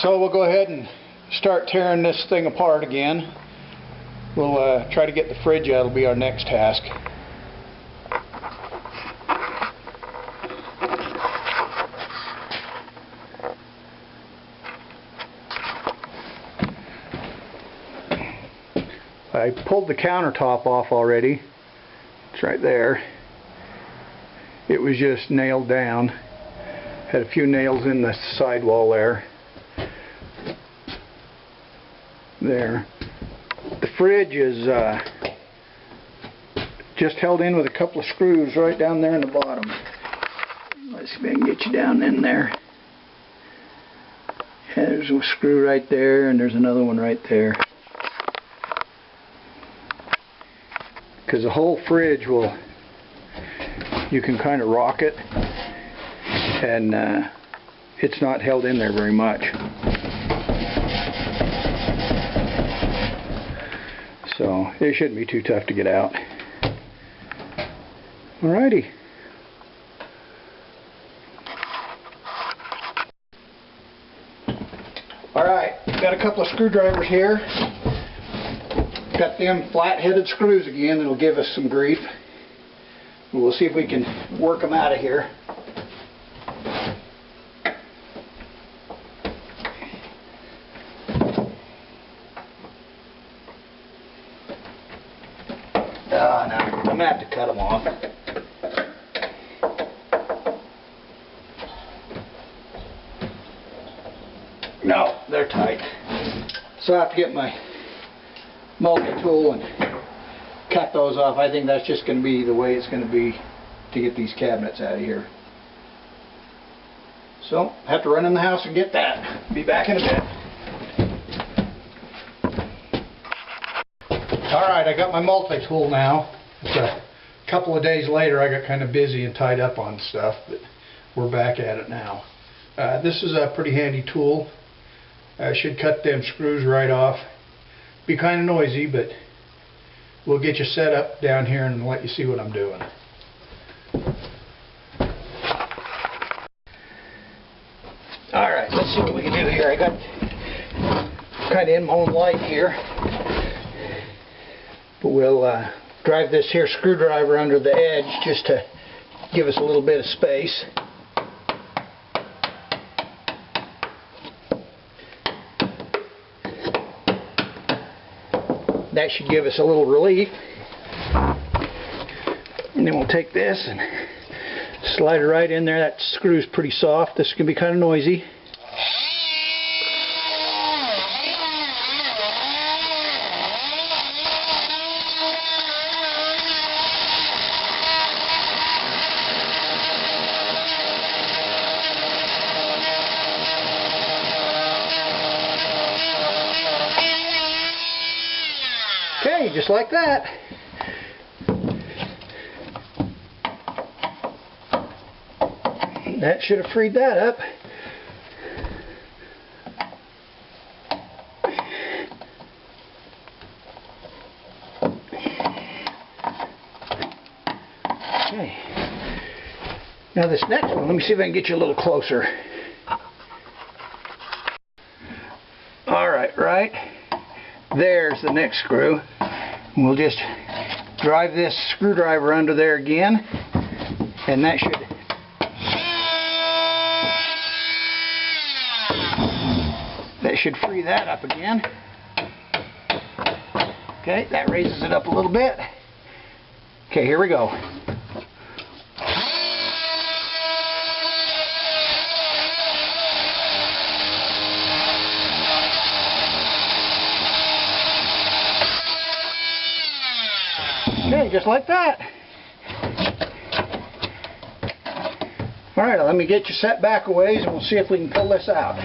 So we'll go ahead and start tearing this thing apart again. We'll try to get the fridge out. It'll be our next task. I pulled the countertop off already. It's right there. It was just nailed down. Had a few nails in the sidewall there. There. The fridge is just held in with a couple of screws right down there in the bottom. Let's see if I can get you down in there. Yeah, there's a screw right there, and there's another one right there. Because the whole fridge will, you can kind of rock it, and it's not held in there very much. So it shouldn't be too tough to get out. Alrighty. Alright, got a couple of screwdrivers here. Got them flat-headed screws again that'll give us some grief. We'll see if we can work them out of here. No, I'm going to have to cut them off. No, they're tight. So I have to get my multi-tool and cut those off. I think that's just going to be the way it's going to be to get these cabinets out of here. So, have to run in the house and get that. Be back in a bit. Alright, I got my multi-tool now. It's a couple of days later. I got kind of busy and tied up on stuff, but we're back at it now. This is a pretty handy tool. I should cut them screws right off. Be kind of noisy, but we'll get you set up down here and let you see what I'm doing. Alright, let's see what we can do here. I got kind of in my own light here. But we'll drive this here screwdriver under the edge just to give us a little bit of space. That should give us a little relief. And then we'll take this and slide it right in there. That screw's pretty soft. This can be kind of noisy. Okay, just like that. That should have freed that up. Okay. Now this next one, let me see if I can get you a little closer. Alright, right. There's the next screw. We'll just drive this screwdriver under there again, and that should free that up again. Okay, that raises it up a little bit. Okay, here we go. Okay, just like that. Alright, let me get you set back a ways and we'll see if we can pull this out.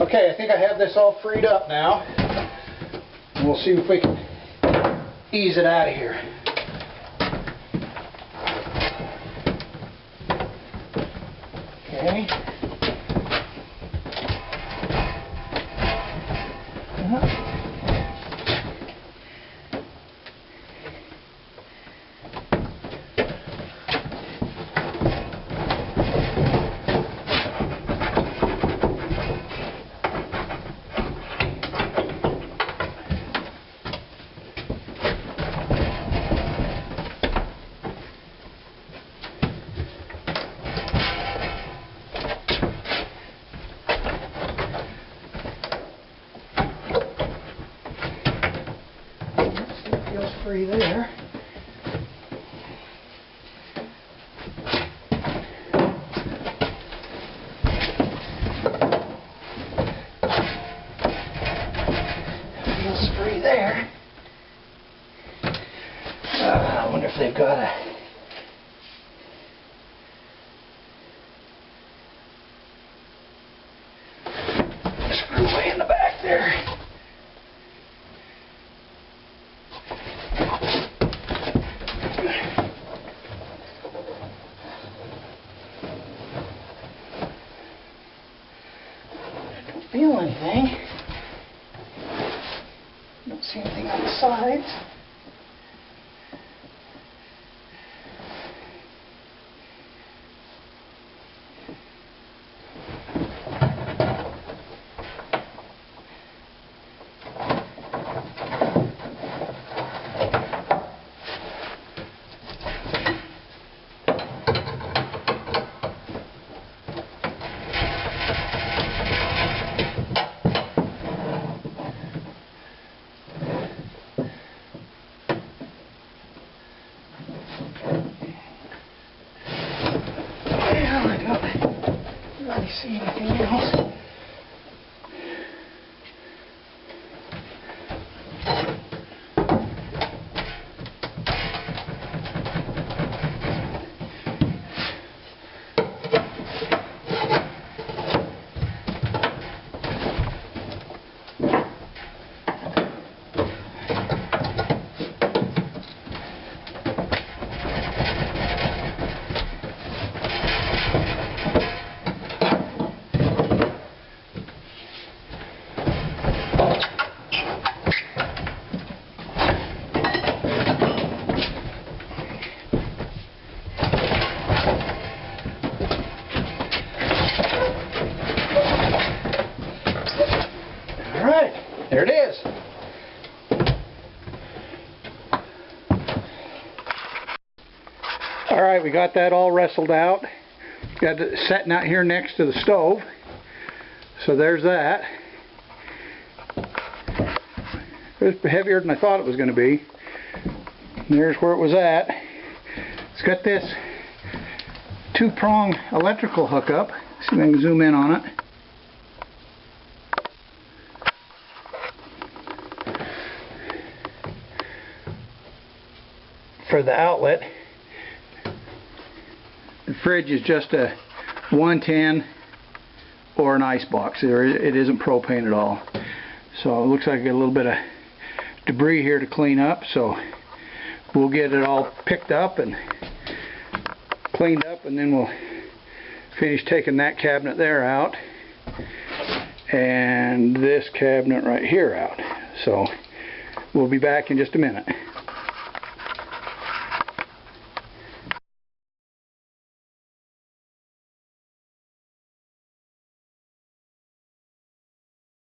Okay, I think I have this all freed up now. And we'll see if we can ease it out of here. Okay. feels free there. Feels free there. I wonder if they've got a screw way in the back there. I don't feel anything. Don't see anything on the sides. I don't see anything else. There it is. All right, we got that all wrestled out. Got it sitting out here next to the stove. So there's that. It was heavier than I thought it was going to be. And there's where it was at. It's got this two-prong electrical hookup. See if I can zoom in on it. For the outlet. The fridge is just a 110 or an ice box. It isn't propane at all. So it looks like I got a little bit of debris here to clean up, so we'll get it all picked up and cleaned up, and then we'll finish taking that cabinet there out and this cabinet right here out. So we'll be back in just a minute.